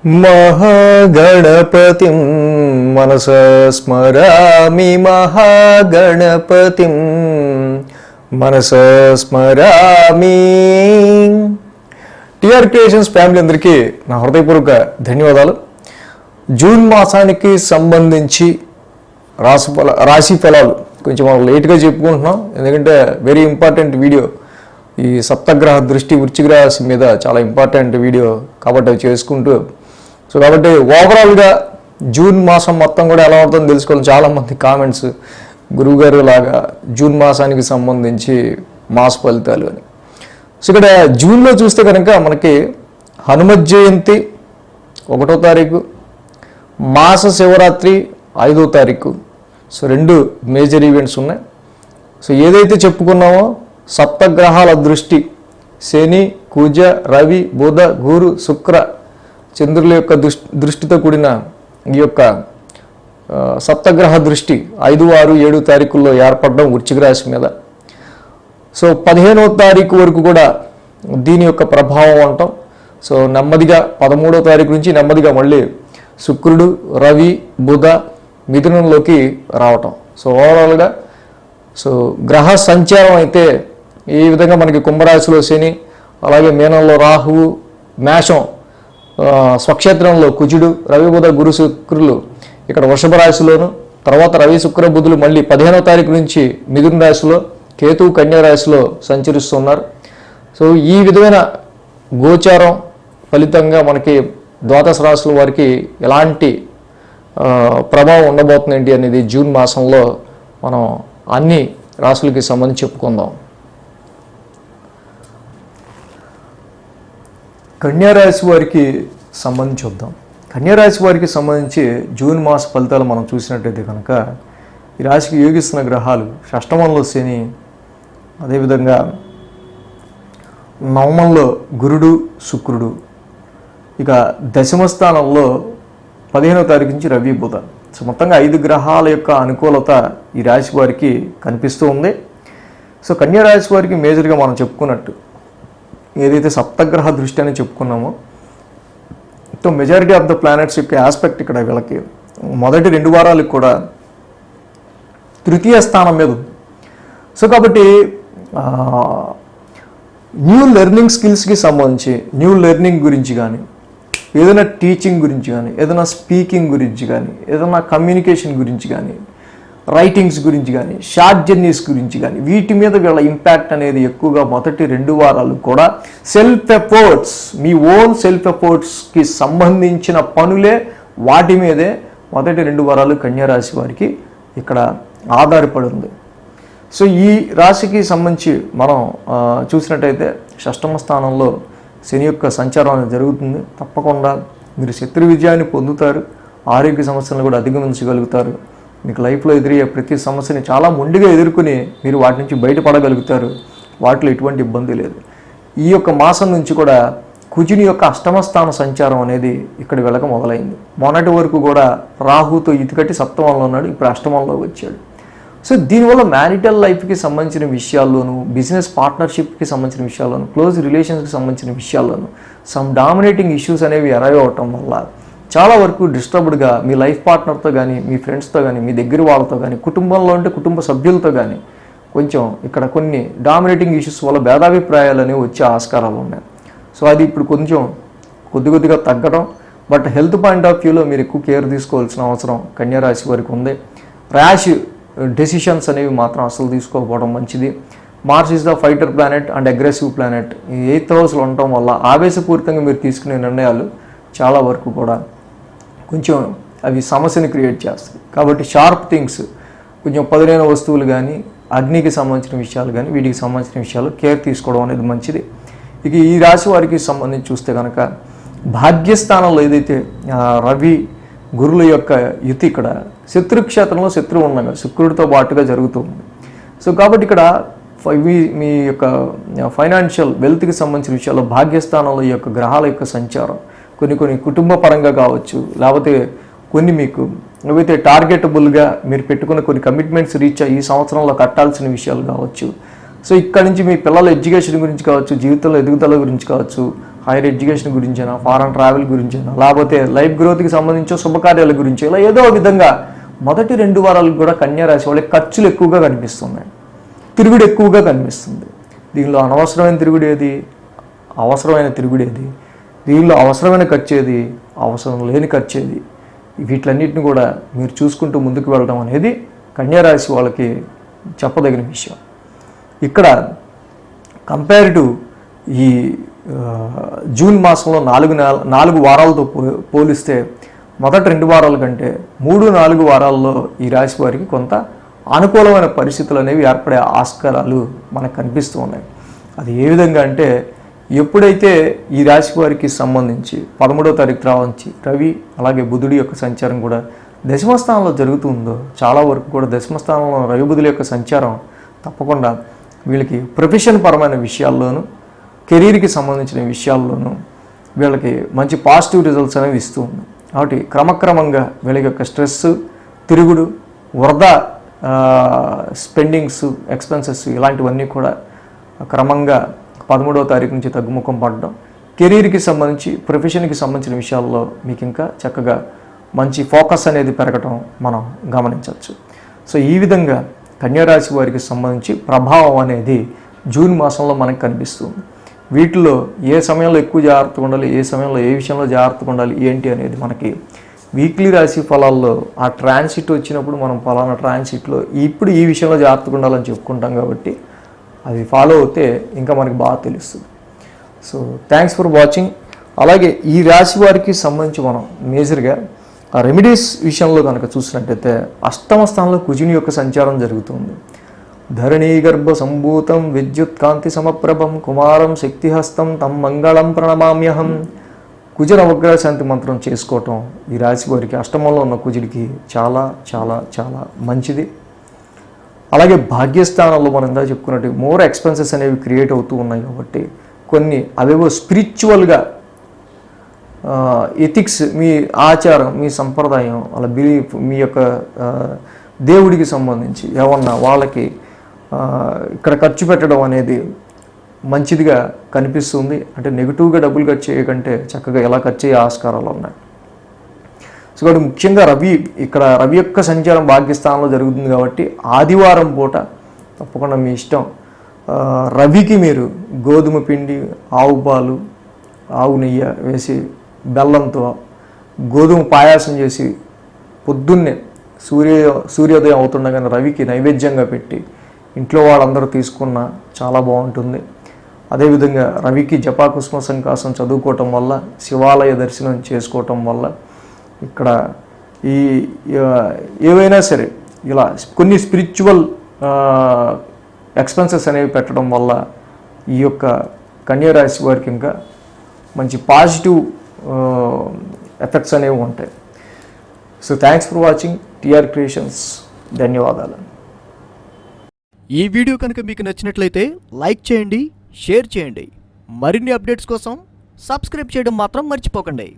महागणपतिं मनसा स्मरामि महागणपतिं మనసా స్మరామి. TR creations family అందరికీ నా హృదయపూర్వక ధన్యవాదాలు. జూన్ మాసానికి సంబంధించి రాశి ఫలాలు కొంచెం మనం లేట్గా చెప్పుకుంటున్నాం, ఎందుకంటే వెరీ ఇంపార్టెంట్ వీడియో. ఈ సప్తగ్రహ దృష్టి వృశ్చిక రాశి మీద చాలా ఇంపార్టెంట్ వీడియో కాబట్టి అవి చేసుకుంటూ కాబట్టి ఓవరాల్గా జూన్ మాసం మొత్తం కూడా ఎలా అవుతుందో తెలుసుకోవాలి. చాలామంది కామెంట్స్, గురువుగారు లాగా జూన్ మాసానికి సంబంధించి మాస ఫలితాలు అని. ఇక్కడ జూన్లో చూస్తే కనుక మనకి హనుమత్ జయంతి 1వ తారీఖు, మాస శివరాత్రి 5వ తారీఖు. రెండు మేజర్ ఈవెంట్స్ ఉన్నాయి. ఏదైతే చెప్పుకున్నామో సప్తగ్రహాల దృష్టి, శని, కుజ, రవి, బుధ, గురు, శుక్ర, చంద్రుల యొక్క దృష్టితో కూడిన ఈ యొక్క సప్తగ్రహ దృష్టి 5, 6, 7 తారీఖుల్లో ఏర్పడడం వృశ్చిక రాశి మీద. 15వ తారీఖు వరకు కూడా దీని యొక్క ప్రభావం అంటాం. నెమ్మదిగా 13వ తారీఖు నుంచి నెమ్మదిగా మళ్ళీ శుక్రుడు, రవి, బుధ మిథునంలోకి రావటం. ఓవరాల్గా గ్రహ సంచారం అయితే ఈ విధంగా మనకి కుంభరాశిలో శని, అలాగే మీనంలో రాహువు, మేషం స్వక్షేత్రంలో కుజుడు, రవి, బుధ, గురు, శుక్రులు ఇక్కడ వృషభ రాశిలోను, తర్వాత రవి, శుక్ర, బుధులు మళ్ళీ 15వ తారీఖు నుంచి మిథున రాశిలో, కేతువు కన్యా రాశిలో సంచరిస్తున్నారు. ఈ విధమైన గోచారం ఫలితంగా మనకి ద్వాదశ రాశుల వారికి ఎలాంటి ప్రభావం ఉండబోతుంది ఏంటి అనేది జూన్ మాసంలో మనం అన్ని రాశులకి సంబంధించి చెప్పుకుందాం. కన్యారాశి వారికి సంబంధించి చూద్దాం. కన్యారాశి వారికి సంబంధించి జూన్ మాస ఫలితాలు మనం చూసినట్టయితే కనుక ఈ రాశికి యోగిస్తున్న గ్రహాలు షష్టమంలో శని, అదేవిధంగా నవమంలో గురుడు, శుక్రుడు, ఇక దశమ స్థానంలో 15వ తారీఖు నుంచి రవి, బుధ. మొత్తంగా 5 గ్రహాల యొక్క అనుకూలత ఈ రాశి వారికి కనిపిస్తూ ఉంది. కన్యారాశి వారికి మేజర్గా మనం చెప్పుకున్నట్టు ఏదైతే సప్తగ్రహ దృష్టి అని చెప్పుకున్నామో, మెజారిటీ ఆఫ్ ద ప్లానెట్స్ యొక్క ఆస్పెక్ట్ ఇక్కడ వీళ్ళకి మొదటి 2 వారాలకు కూడా తృతీయ స్థానం మీద ఉంది. కాబట్టి న్యూ లెర్నింగ్ స్కిల్స్కి సంబంధించి, న్యూ లెర్నింగ్ గురించి కానీ, ఏదైనా టీచింగ్ గురించి కానీ, ఏదైనా స్పీకింగ్ గురించి కానీ, ఏదైనా కమ్యూనికేషన్ గురించి కానీ, రైటింగ్స్ గురించి కానీ, షార్ట్ జర్నీస్ గురించి కానీ, వీటి మీద వీళ్ళ ఇంపాక్ట్ అనేది ఎక్కువగా మొదటి 2 వారాలు కూడా సెల్ఫ్ ఎఫర్ట్స్, మీ ఓన్ సెల్ఫ్ ఎఫర్ట్స్కి సంబంధించిన పనులే, వాటి మీదే మొదటి 2 వారాలు కన్యారాశి వారికి ఇక్కడ ఆధారపడి ఉంది. ఈ రాశికి సంబంధించి మనం చూసినట్టయితే షష్టమ స్థానంలో శని యొక్క సంచారం అనేది జరుగుతుంది. తప్పకుండా మీరు శత్రు విజయాన్ని పొందుతారు, ఆరోగ్య సమస్యలను కూడా అధిగమించగలుగుతారు. మీకు లైఫ్లో ఎదురయ్యే ప్రతి సమస్యని చాలా మొండిగా ఎదుర్కొని మీరు వాటి నుంచి బయటపడగలుగుతారు. వాటిలో ఎటువంటి ఇబ్బంది లేదు. ఈ యొక్క మాసం నుంచి కూడా కుజుని యొక్క అష్టమ స్థాన సంచారం అనేది ఇక్కడ వెళ్ళక మొదలైంది. మొన్నటి వరకు కూడా రాహుతో ఇతికట్టి సప్తమంలో ఉన్నాడు, ఇప్పుడు అష్టమంలో వచ్చాడు. దీనివల్ల మ్యారిటల్ లైఫ్కి సంబంధించిన విషయాల్లోనూ, బిజినెస్ పార్ట్నర్షిప్కి సంబంధించిన విషయాల్లోనూ, క్లోజ్ రిలేషన్స్కి సంబంధించిన విషయాల్లోనూ సమ్ డామినేటింగ్ ఇష్యూస్ అనేవి అరైవ్ అవటం వల్ల చాలా వరకు డిస్టర్బ్డ్గా మీ లైఫ్ పార్ట్నర్తో కానీ, మీ ఫ్రెండ్స్తో కానీ, మీ దగ్గర వాళ్ళతో కానీ, కుటుంబంలో ఉంటే కుటుంబ సభ్యులతో కానీ కొంచెం ఇక్కడ కొన్ని డామినేటింగ్ ఇష్యూస్ వల్ల భేదాభిప్రాయాలు అనేవి వచ్చే ఆస్కారాలు ఉన్నాయి. అది ఇప్పుడు కొంచెం కొద్దిగా తగ్గడం, బట్ హెల్త్ పాయింట్ ఆఫ్ వ్యూలో మీరు ఎక్కువ కేర్ తీసుకోవాల్సిన అవసరం కన్యారాశి వారికి ఉంది. ర్యాష్ డెసిషన్స్ అనేవి మాత్రం అసలు తీసుకోకపోవడం మంచిది. Mars is the fighter planet and aggressive planet. ఈ 8th హౌస్లో ఉండటం వల్ల ఆవేశపూరితంగా మీరు తీసుకునే నిర్ణయాలు చాలా వరకు కూడా కొంచెం అవి సమస్యని క్రియేట్ చేస్తాయి. కాబట్టి షార్ప్ థింగ్స్, కొంచెం పదునైన వస్తువులు కానీ, అగ్నికి సంబంధించిన విషయాలు కానీ, వీటికి సంబంధించిన విషయాలు కేర్ తీసుకోవడం అనేది మంచిది. ఇక ఈ రాశి వారికి సంబంధించి చూస్తే కనుక భాగ్యస్థానంలో ఏదైతే రవి, గురుల యొక్క యుతి ఇక్కడ శత్రుక్షేత్రంలో శత్రువు ఉండగా శుక్రుడితో పాటుగా జరుగుతుంది. కాబట్టి ఇక్కడ మీ యొక్క ఫైనాన్షియల్ వెల్త్కి సంబంధించిన విషయాల్లో భాగ్యస్థానంలో ఈ యొక్క గ్రహాల యొక్క సంచారం కొన్ని కుటుంబ పరంగా కావచ్చు, లేకపోతే కొన్ని మీకు ఏవైతే టార్గెటబుల్గా మీరు పెట్టుకున్న కొన్ని కమిట్మెంట్స్ రీచ్ అయ్యి ఈ సంవత్సరంలో కట్టాల్సిన విషయాలు కావచ్చు. ఇక్కడ నుంచి మీ పిల్లల ఎడ్యుకేషన్ గురించి కావచ్చు, జీవితంలో ఎదుగుదల గురించి కావచ్చు, హైయర్ ఎడ్యుకేషన్ గురించైనా, ఫారెన్ ట్రావెల్ గురించైనా, లేకపోతే లైఫ్ గ్రోత్కి సంబంధించిన శుభకార్యాల గురించి, ఇలా ఏదో విధంగా మొదటి 2 వారాలకు కూడా కన్యా రాశి వాళ్ళకి ఖర్చులు ఎక్కువగా కనిపిస్తున్నాయి, తిరుగుడు ఎక్కువగా కనిపిస్తుంది. దీనిలో అనవసరమైన తిరుగుడు ఏది, అవసరమైన తిరుగుడు ఏది, దీనిలో అవసరమైన ఖర్చు ఏది, అవసరం లేని ఖర్చు ఏది, వీటిలన్నింటిని కూడా మీరు చూసుకుంటూ ముందుకు వెళ్ళడం అనేది కన్యా రాశి వాళ్ళకి చెప్పదగిన విషయం. ఇక్కడ కంపేర్ టు ఈ జూన్ మాసంలో 4 వారాలతో పోలిస్తే మొదటి 2 వారాల కంటే 3-4 వారాల్లో ఈ రాశి వారికి కొంత అనుకూలమైన పరిస్థితులు అనేవి ఏర్పడే ఆస్కారాలు మనకు కనిపిస్తూ ఉన్నాయి. అది ఏ విధంగా అంటే, ఎప్పుడైతే ఈ రాశి వారికి సంబంధించి 13వ తారీఖు రావచ్చు రవి అలాగే బుధుడి యొక్క సంచారం కూడా దశమస్థానంలో జరుగుతుందో, చాలా వరకు కూడా దశమస్థానంలో రవి బుధుల యొక్క సంచారం తప్పకుండా వీళ్ళకి ప్రొఫెషన్ పరమైన విషయాల్లోనూ, కెరీర్కి సంబంధించిన విషయాల్లోనూ వీళ్ళకి మంచి పాజిటివ్ రిజల్ట్స్ అనేవి ఇస్తూ ఉంది. కాబట్టి క్రమక్రమంగా వీళ్ళ యొక్క స్ట్రెస్, తిరుగుడు, వృధా స్పెండింగ్స్, ఎక్స్పెన్సెస్ ఇలాంటివన్నీ కూడా క్రమంగా 13వ తారీఖు నుంచి తగ్గుముఖం పడడం, కెరీర్కి సంబంధించి, ప్రొఫెషన్కి సంబంధించిన విషయాల్లో మీకు ఇంకా చక్కగా మంచి ఫోకస్ అనేది పెరగటం మనం గమనించవచ్చు. సో ఈ విధంగా కన్యారాశి వారికి సంబంధించి ప్రభావం అనేది జూన్ మాసంలో మనకు కనిపిస్తుంది. వీటిలో ఏ సమయంలో ఎక్కువ జాగ్రత్తగా ఉండాలి, ఏ సమయంలో ఏ విషయంలో జాగ్రత్తగా ఉండాలి ఏంటి అనేది మనకి వీక్లీ రాశి ఫలాల్లో ఆ ట్రాన్సిట్ వచ్చినప్పుడు మనం ఫలానా ట్రాన్సిట్లో ఇప్పుడు ఈ విషయంలో జాగ్రత్తగా ఉండాలని చెప్పుకుంటాం కాబట్టి అది ఫాలో అవుతే ఇంకా మనకి బాగా తెలుస్తుంది. So thanks for watching. అలాగే ఈ రాశి వారికి సంబంధించి మనం మేజర్గా ఆ రెమెడీస్ విషయంలో కనుక చూసినట్టయితే అష్టమ స్థానంలో కుజుని యొక్క సంచారం జరుగుతుంది. ధరణీ గర్భ సంభూతం విద్యుత్ కాంతి సమప్రభం కుమారం శక్తిహస్తం తం మంగళం ప్రణమామ్యహం. కుజ నవగ్రహ శాంతి మంత్రం చేసుకోవటం ఈ రాశి వారికి అష్టమంలో ఉన్న కుజుడికి చాలా చాలా చాలా మంచిది. అలాగే భాగ్యస్థానంలో మనం ఇందా చెప్పుకున్నట్టు మోర్ ఎక్స్పెన్సెస్ అనేవి క్రియేట్ అవుతూ ఉన్నాయి కాబట్టి కొన్ని అవేవో స్పిరిచువల్గా ఎథిక్స్, మీ ఆచారం, మీ సంప్రదాయం, అలా బిలీఫ్, మీ యొక్క దేవుడికి సంబంధించి ఏమన్నా వాళ్ళకి ఇక్కడ ఖర్చు పెట్టడం అనేది మంచిదిగా కనిపిస్తుంది. అంటే నెగిటివ్గా డబ్బులు ఖర్చు చేయకంటే చక్కగా ఎలా ఖర్చు అయ్యే ఆస్కారాలు ఉన్నాయి. సో కాబట్టి ముఖ్యంగా రవి యొక్క సంచారం భాగ్యస్థానంలో జరుగుతుంది కాబట్టి ఆదివారం పూట తప్పకుండా మీ ఇష్టం రవికి మీరు గోధుమ పిండి, ఆవు పాలు, ఆవు నెయ్యి వేసి బెల్లంతో గోధుమ పాయాసం చేసి పొద్దున్నే సూర్యోదయం అవుతుండగానే రవికి నైవేద్యంగా పెట్టి ఇంట్లో వాళ్ళందరూ తీసుకున్న చాలా బాగుంటుంది. అదేవిధంగా రవికి జపాకుష్మ సంకాసం చదువుకోవటం వల్ల, శివాలయ దర్శనం చేసుకోవటం వల్ల, ఇక్కడ ఈ ఏవైనా సరే ఇలా కొన్ని స్పిరిచువల్ ఎక్స్పెన్సెస్ అనేవి పెట్టడం వల్ల ఈ యొక్క కన్యారాశి వారికి ఇంకా మంచి పాజిటివ్ ఎఫెక్ట్స్ అనేవి ఉంటాయి. So thanks for watching TR creations. ధన్యవాదాలు. ఈ వీడియో కనుక మీకు నచ్చినట్లయితే లైక్ చేయండి, షేర్ చేయండి. మరిన్ని అప్డేట్స్ కోసం సబ్స్క్రైబ్ చేయడం మాత్రం మర్చిపోకండి.